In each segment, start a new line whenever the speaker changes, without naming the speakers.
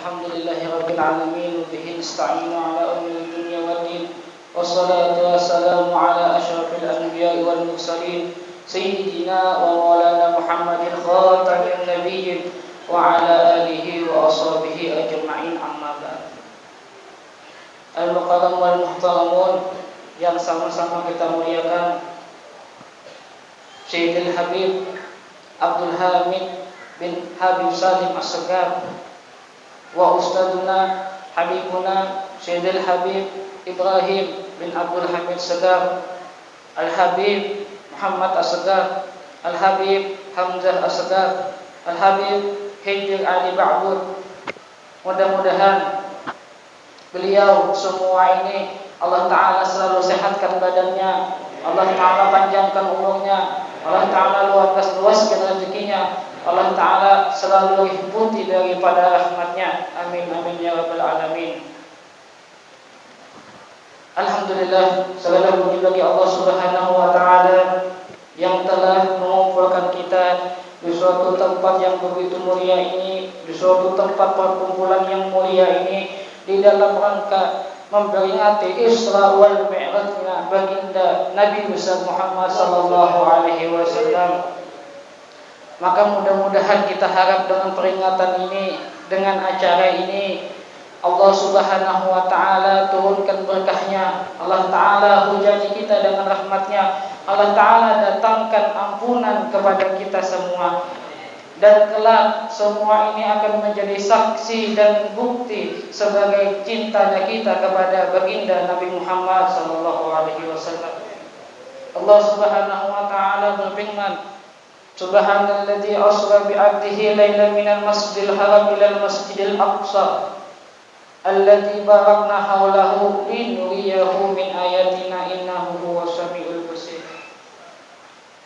Alhamdulillahi Rabbil Alamin. Bihi nasta'inu ala umuri dunya wad din. Wassalatu wassalamu ala asyrafil anbiya'i wal mursalin Sayyidina wa maulana Muhammadin khatamin nabiyyin wa ala alihi wa ashabihi ajma'in, amma ba'd. Al-muqaddam wal muhtaramun yang sama-sama kita muliakan, Sayyidil Habib Abdul Hamid bin Habib Salim As-Sagaf wa Ustaduna Habibuna Sayyidil Habib Ibrahim bin Abdul Hamid Sagaf, Al-Habib Muhammad As-Sagaf, Al-Habib Hamzah As-Sagaf, Al-Habib Hijr Ali Ba'bur. Mudah-mudahan beliau semua ini Allah Ta'ala selalu sehatkan badannya, Allah Ta'ala panjangkan umurnya, Allah Ta'ala luaskan rezekinya, Allah Ta'ala selalu liputi daripada rahmatnya. Amin amin ya rabbal alamin. Alhamdulillah, segala puji bagi Allah Subhanahu wa Ta'ala yang telah mengumpulkan kita di suatu tempat yang begitu mulia ini, di suatu tempat perkumpulan yang mulia ini, di dalam rangka memperingati Isra wal Mi'rajnya baginda Nabi besar Muhammad sallallahu alaihi wasallam. Maka mudah-mudahan kita harap dengan peringatan ini, dengan acara ini, Allah Subhanahu wa Ta'ala turunkan berkahnya, Allah Ta'ala hujani kita dengan rahmatnya, Allah Ta'ala datangkan ampunan kepada kita semua. Dan kelak semua ini akan menjadi saksi dan bukti sebagai cintanya kita kepada baginda Nabi Muhammad sallallahu alaihi wasallam. Allah Subhanahu wa Ta'ala berfirman, Subhanalladzi asra bi 'abdihi lailan minal masjidil haram ilal masjidil aqsa alladzi barakna haulahu linuriyahu min ayatina innahu huwas samiul basir.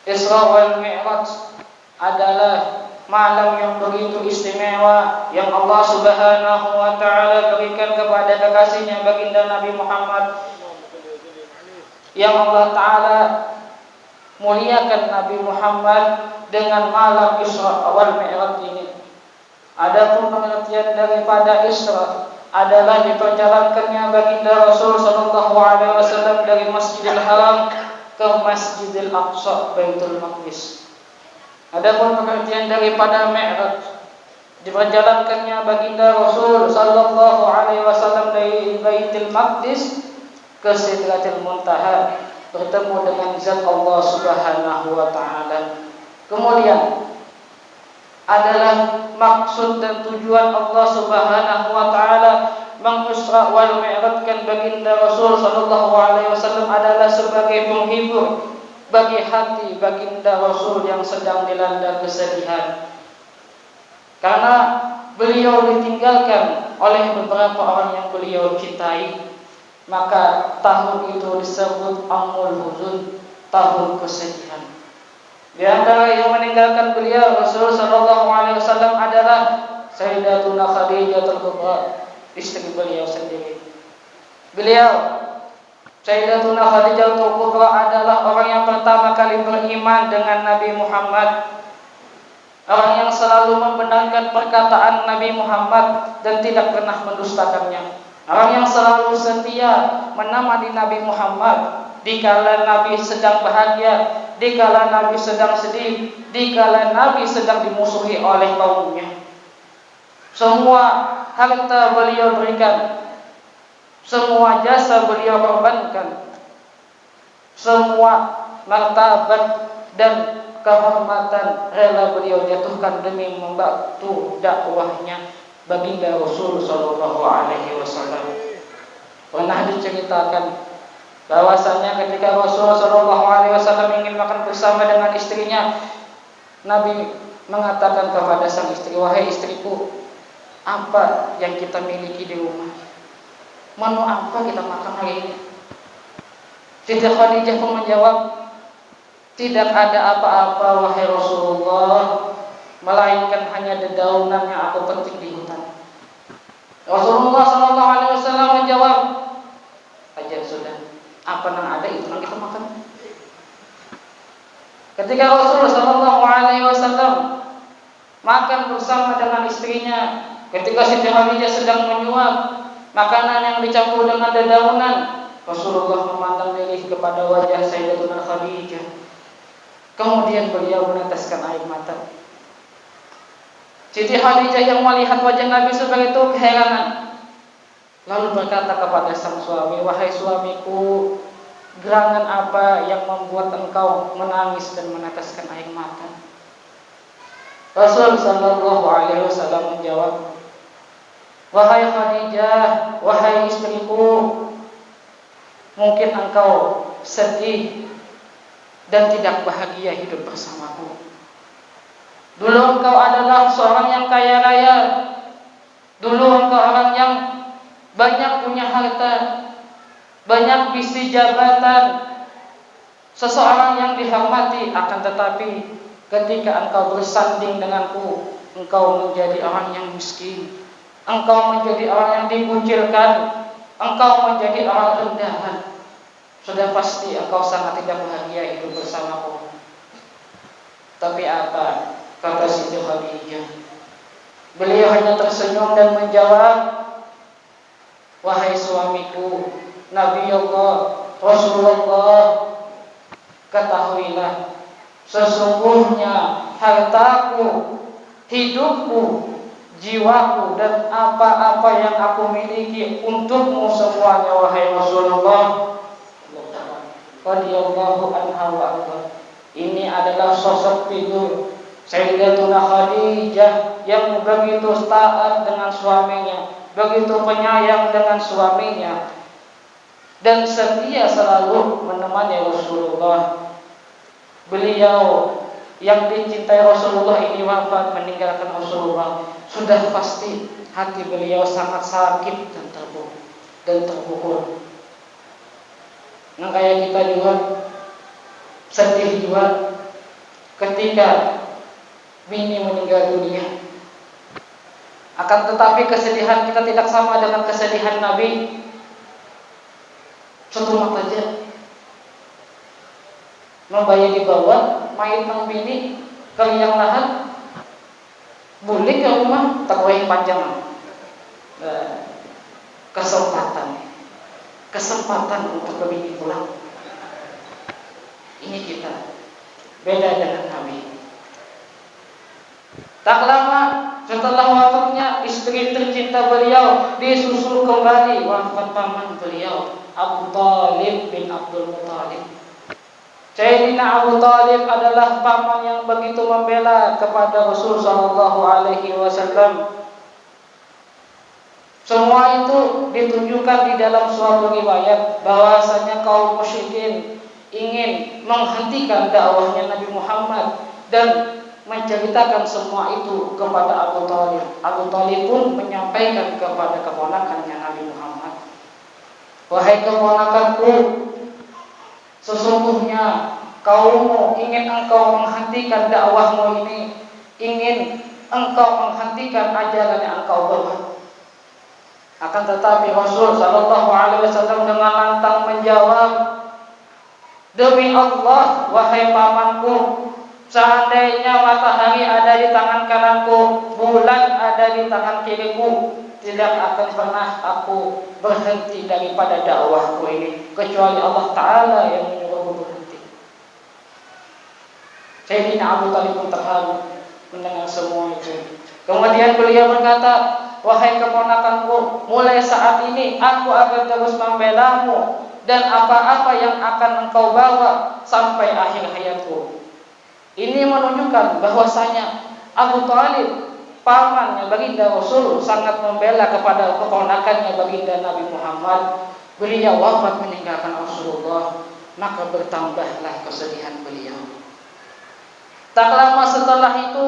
Isra wal Mi'raj adalah malam yang begitu istimewa yang Allah Subhanahu wa Ta'ala berikan kepada kekasihnya baginda Nabi Muhammad, yang Allah Ta'ala muliakan Nabi Muhammad dengan malam Isra wal Mi'raj ini. Adapun pengertian daripada Isra adalah diperjalankannya baginda Rasul sallallahu alaihi wasallam dari Masjidil Haram ke Masjidil Aqsa Baitul Maqdis. Adapun pengertian daripada Mi'raj, diperjalankannya baginda Rasul sallallahu alaihi wasallam dari Baitul Maqdis ke Sidratil Muntaha, bertemu dengan zat Allah Subhanahu wa Ta'ala. Kemudian adalah maksud dan tujuan Allah Subhanahu wa Ta'ala mengisra wal mi'rajkan baginda Rasul sallallahu alaihi wasallam adalah sebagai penghibur bagi hati baginda Rasul yang sedang dilanda kesedihan, karena beliau ditinggalkan oleh beberapa orang yang beliau cintai. Maka tahun itu disebut Amul Huzun, tahun kesedihan. Di antara yang meninggalkan beliau Rasul sallallahu alaihi wasallam adalah Sayyidatuna Khadijatul Kubra, istri beliau sendiri. Beliau Sayyidatuna Khadijatul Kubra adalah orang yang pertama kali beriman dengan Nabi Muhammad, orang yang selalu membenarkan perkataan Nabi Muhammad dan tidak pernah mendustakannya, orang yang selalu setia menemani Nabi Muhammad dikala Nabi sedang bahagia, dikala Nabi sedang sedih, dikala Nabi sedang dimusuhi oleh kaumnya. Semua harta beliau berikan, semua jasa beliau korbankan, semua martabat dan kehormatan rela beliau jatuhkan demi membantu dakwahnya baginda Rasul sallallahu alaihi wasallam. Pernah diceritakan bahwasanya ketika Rasul sallallahu alaihi wasallam ingin makan bersama dengan istrinya, Nabi mengatakan kepada sang istri, "Wahai istriku, apa yang kita miliki di rumah? Menu apa kita makan hari ini?" Siti Khadijah pun menjawab, "Tidak ada apa-apa wahai Rasulullah, melainkan hanya dedaunan yang aku petik di hutan." Rasulullah sallallahu alaihi wasallam menjawab, "Aja sudah, apa yang ada itu yang kita makan." Ketika Rasulullah sallallahu alaihi wasallam makan bersama dengan istrinya, Ketika Siti Khadijah sedang menyuap makanan yang dicampur dengan dedaunan, Rasulullah memandang diri kepada wajah Sayyidatuna Khadijah. Kemudian beliau meneteskan air mata. Siti Khadijah yang melihat wajah Nabi sebagai itu keheranan, lalu berkata kepada sang suami, "Wahai suamiku, gerangan apa yang membuat engkau menangis dan meneteskan air mata?" Rasul sallallahu alaihi wasallam menjawab, "Wahai Khadijah, wahai istriku, mungkin engkau sedih dan tidak bahagia hidup bersamaku. Dulu engkau adalah seorang yang kaya raya. Dulu engkau orang yang banyak punya harta, banyak bisi jabatan, seseorang yang dihormati. Akan tetapi ketika engkau bersanding denganku, engkau menjadi orang yang miskin, engkau menjadi orang yang dikucilkan, engkau menjadi orang rendahan. Sudah pasti engkau sangat tidak bahagia hidup bersamaku." Tapi apa kata Siti Khadijah? Beliau hanya tersenyum dan menjawab, "Wahai suamiku, Nabi Allah, Rasulullah, ketahuilah, sesungguhnya hartaku, hidupku, jiwaku, dan apa-apa yang aku miliki untukmu semuanya, wahai Rasulullah." Radhiyallahu anha wa arda. Ini adalah sosok figur Sayyidatuna Khadijah yang begitu taat dengan suaminya, begitu penyayang dengan suaminya, dan setia selalu menemani Rasulullah. Beliau yang dicintai Rasulullah ini wafat meninggalkan Rasulullah. Sudah pasti hati beliau sangat sakit dan terpukul. Nah, kayak kita juga sedih juga ketika bini meninggal dunia. Akan tetapi kesedihan kita tidak sama dengan kesedihan Nabi. Contoh saja, membayar dibawa mayat nang bini ke liang lahat, bulik ke rumah takwai panjang. Kesempatan untuk ke bini pulang. Ini kita beda dengan Nabi. Tak lama setelah wafatnya istri tercinta beliau disusul kembali wafat paman beliau, Abu Thalib bin Abdul Muthalib. Sayyidina Abu Thalib adalah paman yang begitu membela kepada Rasul sallallahu alaihi wasallam. Semua itu ditunjukkan di dalam suatu riwayat bahwasanya kaum musyrikin ingin menghentikan dakwahnya Nabi Muhammad dan menceritakan semua itu kepada Abu Thalib. Abu Thalib pun menyampaikan kepada keponakannya Nabi Muhammad, "Wahai keponakanku, sesungguhnya kaummu ingin engkau menghentikan dakwahmu ini, ingin engkau menghentikan ajaran yang engkau bawa." Akan tetapi Rasul sallallahu alaihi wasallam dengan lantang menjawab, "Demi Allah, wahai pamanku, seandainya matahari ada di tangan kananku, bulan ada di tangan kiriku, tidak akan pernah aku berhenti daripada dakwahku ini, kecuali Allah Ta'ala yang menyuruhku berhenti." Sayyidina Abu Thalib pun terharu mendengar semua itu. Kemudian beliau berkata, "Wahai keponakanku, mulai saat ini aku akan terus membelamu dan apa-apa yang akan engkau bawa sampai akhir hayatku." Ini menunjukkan bahwasanya Abu Thalib, pamannya baginda Rasul, sangat membela kepada keponakannya baginda Nabi Muhammad. Beliau wafat meninggalkan Rasulullah, maka bertambahlah kesedihan beliau. Tak lama setelah itu,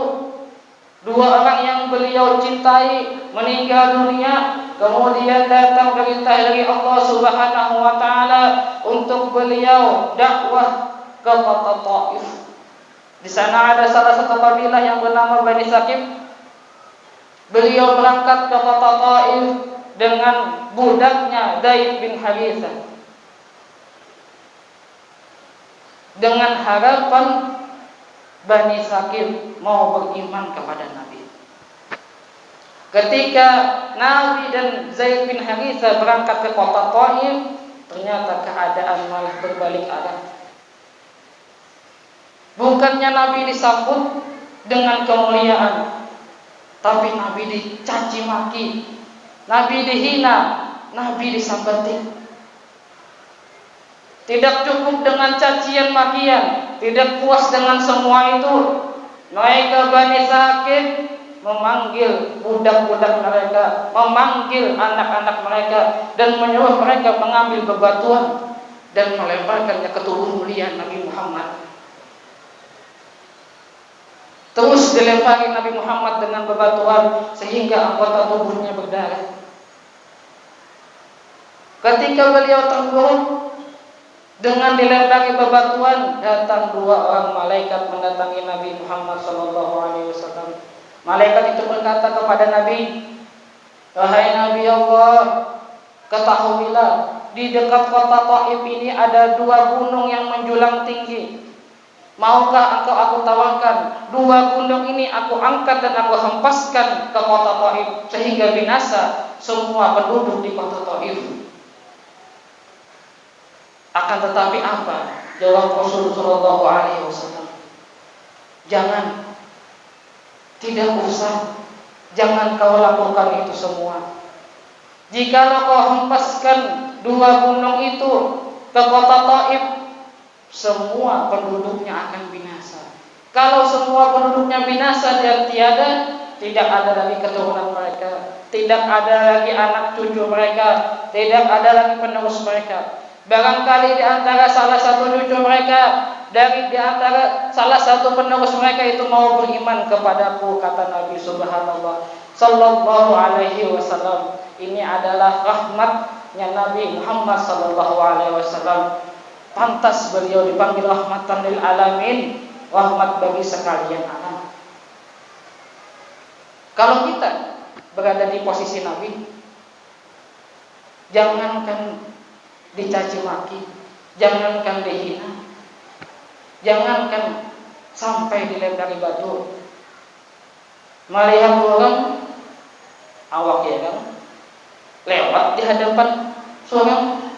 dua orang yang beliau cintai meninggal dunia. Kemudian datang perintah dari Allah Subhanahu wa taala untuk beliau dakwah ke kota Taif. Di sana ada salah satu kabilah yang bernama Bani Saqif. Beliau berangkat ke kota Taif dengan budaknya Zaid bin Harithah, dengan harapan Bani Saqif mau beriman kepada Nabi. Ketika Nabi dan Zaid bin Haritha berangkat ke kota Thaif, ternyata keadaan malah berbalik arah. Bukannya Nabi disambut dengan kemuliaan, tapi Nabi dicaci maki, Nabi dihina, Nabi disambati. Tidak cukup dengan cacian makian, tidak puas dengan semua itu, naik ke Bani Sakif, memanggil budak-budak mereka, memanggil anak-anak mereka, dan menyuruh mereka mengambil bebatuan dan melemparkannya ke tubuh mulia Nabi Muhammad. Terus dilempari Nabi Muhammad dengan bebatuan sehingga anggota tubuhnya berdarah. Ketika beliau terburuk dengan dilempari bebatuan, datang 2 orang malaikat mendatangi Nabi Muhammad SAW. Malaikat itu berkata kepada Nabi, "Wahai Nabi Allah, ketahuilah di dekat kota Thaif ini ada 2 gunung yang menjulang tinggi. Maukah engkau aku tawarkan 2 gunung ini aku angkat dan aku hempaskan ke kota Thaif sehingga binasa semua penduduk di kota Thaif?" Akan tetapi apa jawab Rasulullah SAW? Jangan, tidak usah, jangan kau lakukan itu semua. Jikalau kau hempaskan 2 gunung itu ke kota Thaif, semua penduduknya akan binasa. Kalau semua penduduknya binasa dan tiada, tidak ada lagi keturunan mereka, tidak ada lagi anak cucu mereka, tidak ada lagi penerus mereka. Barangkali di antara salah satu cucu mereka, di antara salah satu penerus mereka itu mau beriman kepadaku, kata Nabi Subhanallah Sallallahu Alaihi Wasallam. Ini adalah rahmatnya Nabi Muhammad Sallallahu Alaihi Wasallam. Pantas beliau dipanggil rahmatan lil alamin, rahmat bagi sekalian alam. Kalau kita berada di posisi Nabi, jangankan dicaci maki, jangankan dihina, jangankan sampai dilempari batu, melihat orang awak ya kan lewat di hadapan seorang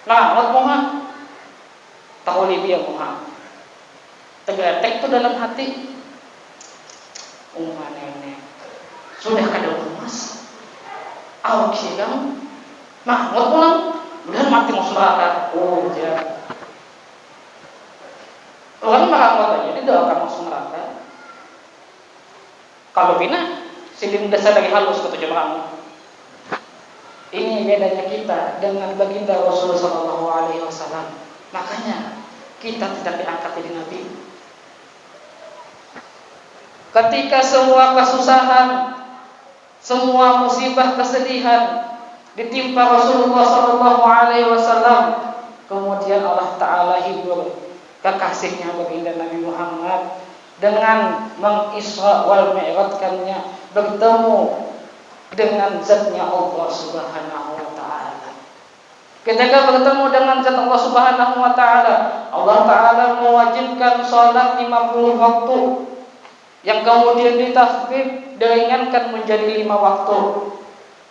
lawat moha, tahu libya moha, tegretek itu dalam hati, nenek sudah kada emas, awak sih kan, mahmud pulang. Udah mati masuk neraka. Oh ya. Orang mahmud aja didoakan masuk neraka. Kalau bina silin desa dari halus ke 7 orang. Ini bedanya kita dengan baginda Rasulullah Sallallahu Alaihi Wasallam. Makanya kita tidak diangkat jadi nabi. Ketika semua kesusahan, semua musibah, kesedihan ditimpa Rasulullah Sallallahu Alaihi Wasallam, kemudian Allah Taala hibur kekasihnya baginda Nabi Muhammad dengan mengisra wal mi'rajkannya, bertemu dengan zatnya Allah Subhanahu Wa Taala. Ketika bertemu dengan zat Allah Subhanahu Wa Taala, Allah Taala mewajibkan salat 50 waktu yang kemudian ditafsir diringankan menjadi 5 waktu.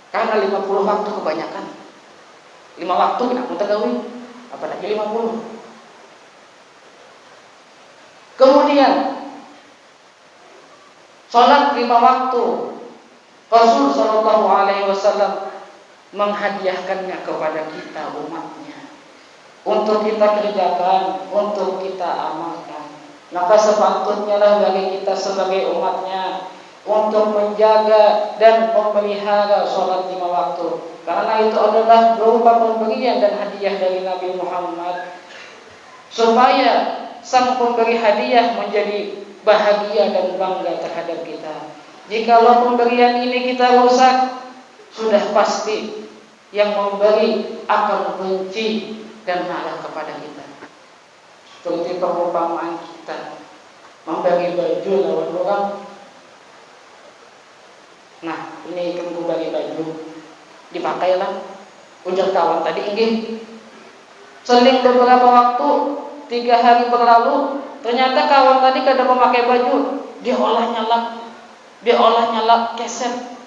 Karena 50 waktu kebanyakan. 5 waktu nak mutagawi, apalagi 50. Kemudian salat 5 waktu Rasul Sallallahu Alaihi Wasallam menghadiahkannya kepada kita umatnya untuk kita kerjakan, untuk kita amalkan. Maka sepatutnya lah bagi kita sebagai umatnya untuk menjaga dan memelihara sholat 5 waktu, karena itu adalah berupa pemberian dan hadiah dari Nabi Muhammad, supaya sang pemberi hadiah menjadi bahagia dan bangga terhadap kita. Jikalau pemberian ini kita rusak, sudah pasti yang memberi akan benci dan marah kepada kita. Seperti perumpamaan kita membagi baju lawan orang. Nah, ini kan bagi baju, dipakailah. Ujar kawan tadi inggih. Seling beberapa waktu, 3 hari berlalu, ternyata kawan tadi kada memakai baju, dia olah nyalak keset.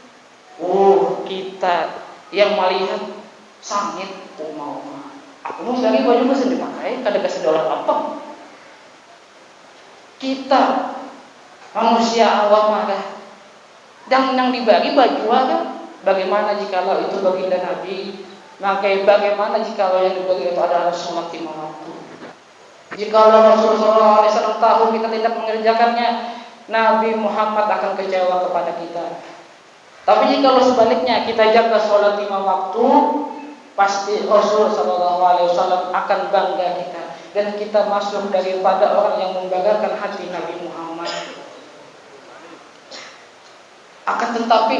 Kita yang melihat sangit uma-uma. Aku mau lagi baju mesin dipakai, kada kasih dolar apa? Kita manusia awam ada. Dan yang dibagi baju ada. Bagaimana jikalau itu baginda Nabi? Maka bagaimana jikalau yang dibagi itu adalah sholat 5 waktu? Jikalau Rasulullah SAW tahu kita tidak mengerjakannya, Nabi Muhammad akan kecewa kepada kita. Tapi jikalau sebaliknya kita jaga sholat 5 waktu, pasti Rasul SAW akan bangga kita, dan kita masuk daripada orang yang membanggakan hati Nabi Muhammad. Akan tetapi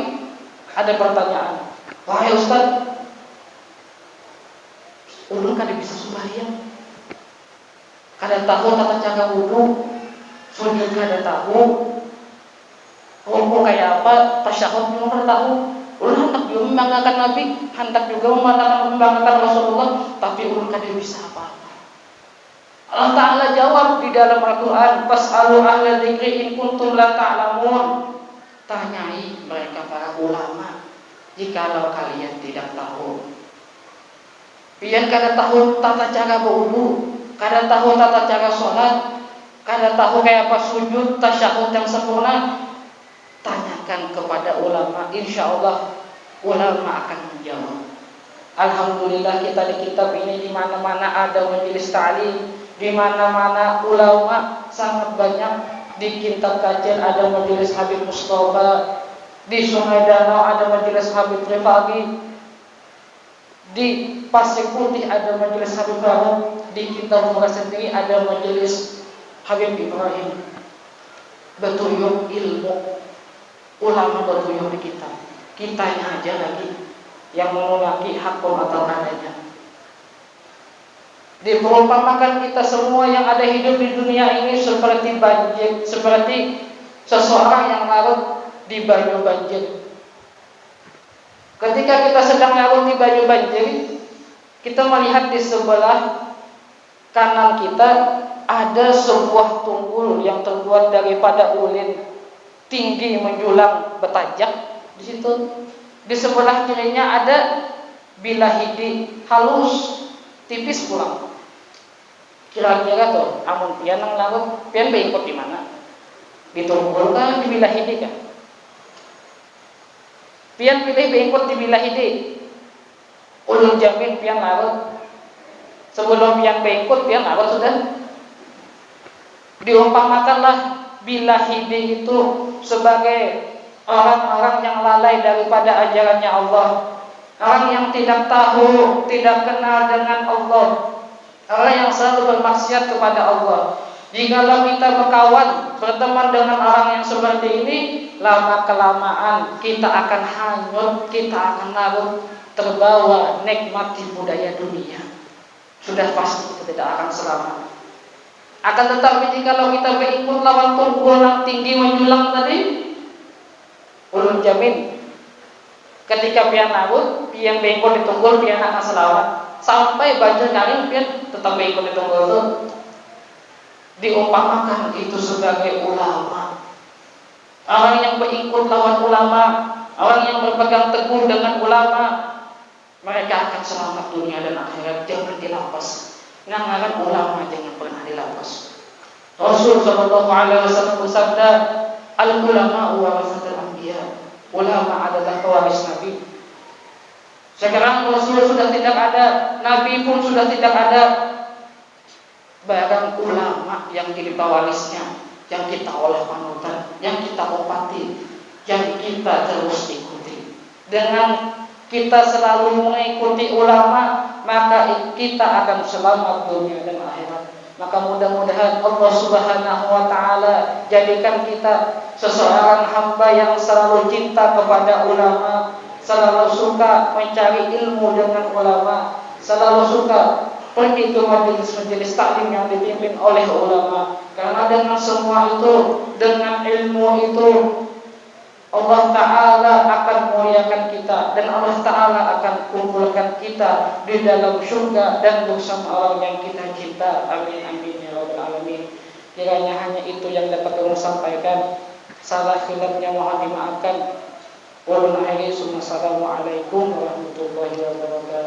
ada pertanyaan, wahai Ustaz, ulun kada bisa sembahyang, kada tahu tata cara wudu, sujud kada tahu, rukuk kayak apa, tasyahud juga kada tahu. Ulun hendak juga membanggakan Nabi, hendak juga membanggakan Rasulullah, tapi ulun kada bisa apa-apa. Allah Ta'ala jawab di dalam Al-Quran, fas'alu ahla dzikri in kuntum la ta'lamun. Tanyai mereka para ulama jikalau kalian tidak tahu. Pian kada tahu tata cara berwudu, kada tahu tata cara sholat, kada tahu kayak apa sujud, tasyahud yang sempurna, tanyakan kepada ulama. Insya Allah ulama akan menjawab. Alhamdulillah kita di kitab ini di mana-mana ada majelis ta'lim, di mana-mana ulama sangat banyak. Di Kitab Kajen ada majelis Habib Mustafa, di Sungai Danau ada majelis Habib Rifaqi, di Pasir Putih ada majelis Habib Baru, di Kitab Murah sendiri ada majelis Habib Ibrahim. Betuyuk ilmu, ulama betuyuk di kitab. Kitanya aja lagi yang menolaki hakul atau adanya. Diperumpamakan kita semua yang ada hidup di dunia ini seperti banjir, seperti seseorang yang larut di banyu banjir. Ketika kita sedang larut di banyu banjir, kita melihat di sebelah kanan kita ada sebuah tunggul yang terbuat daripada ulin, tinggi menjulang bertajak. Di situ di sebelah kirinya ada bilah hidi halus, tipis pulang. Kira-kira tuh, amun pian nang larut, pian beikut di mana? Di tunggul kan, di bilah hidi kan? Pian pilih beikut di bilah hidi. Ulun jamin pian larut. Sebelum pian beikut, pian larut sudah. Diumpamakanlah bilah hidi itu sebagai orang-orang yang lalai daripada ajarannya Allah, orang yang tidak tahu, tidak kenal dengan Allah, orang yang selalu bermaksiat kepada Allah. Jikalau kita berkawan, berteman dengan orang yang seperti ini, lama kelamaan kita akan hanyut, kita akan larut, terbawa nikmati budaya dunia. Sudah pasti kita tidak akan selamat. Akan tetapi jikalau kita berikut lawan tunggul yang tinggi menjulang tadi, ulun jamin ketika pian larut, pian berikut di tunggul, pian akan selamat. Sampai banjir kali pian tetap berikut di tunggul itu. Diumpamakan itu sebagai ulama, orang yang berikut lawan ulama, orang yang berpegang teguh dengan ulama, mereka akan selamat dunia dan akhirat. Jangan dilapas. Nangaran ulama jangan pernah dilapas. Rasul sallallahu alaihi wasallam bersabda, al ulama warasatul anbiya. Ulama adalah pewaris nabi. Sekarang Rasul sudah tidak ada, Nabi pun sudah tidak ada. Barang ulama yang jadi pewarisnya, yang kita olah panutan, yang kita hormati, yang kita terus ikuti. Dengan kita selalu mengikuti ulama, maka kita akan selamat dunia dan akhirat. Maka mudah-mudahan Allah Subhanahu wa taala jadikan kita seseorang hamba yang selalu cinta kepada ulama, selalu suka mencari ilmu dengan ulama, selalu suka pergi ke majelis-majelis taklim yang dipimpin oleh ulama. Karena dengan semua itu, dengan ilmu itu, Allah Ta'ala akan muliakan kita, dan Allah Ta'ala akan kumpulkan kita di dalam surga dan bersama orang yang kita cinta. Amin amin ya rabbal alamin. Kiranya hanya itu yang dapat kami sampaikan. Salah khilafnya mohon dimaafkan. Wa min akhiri Assalamualaikum warahmatullahi wabarakatuh.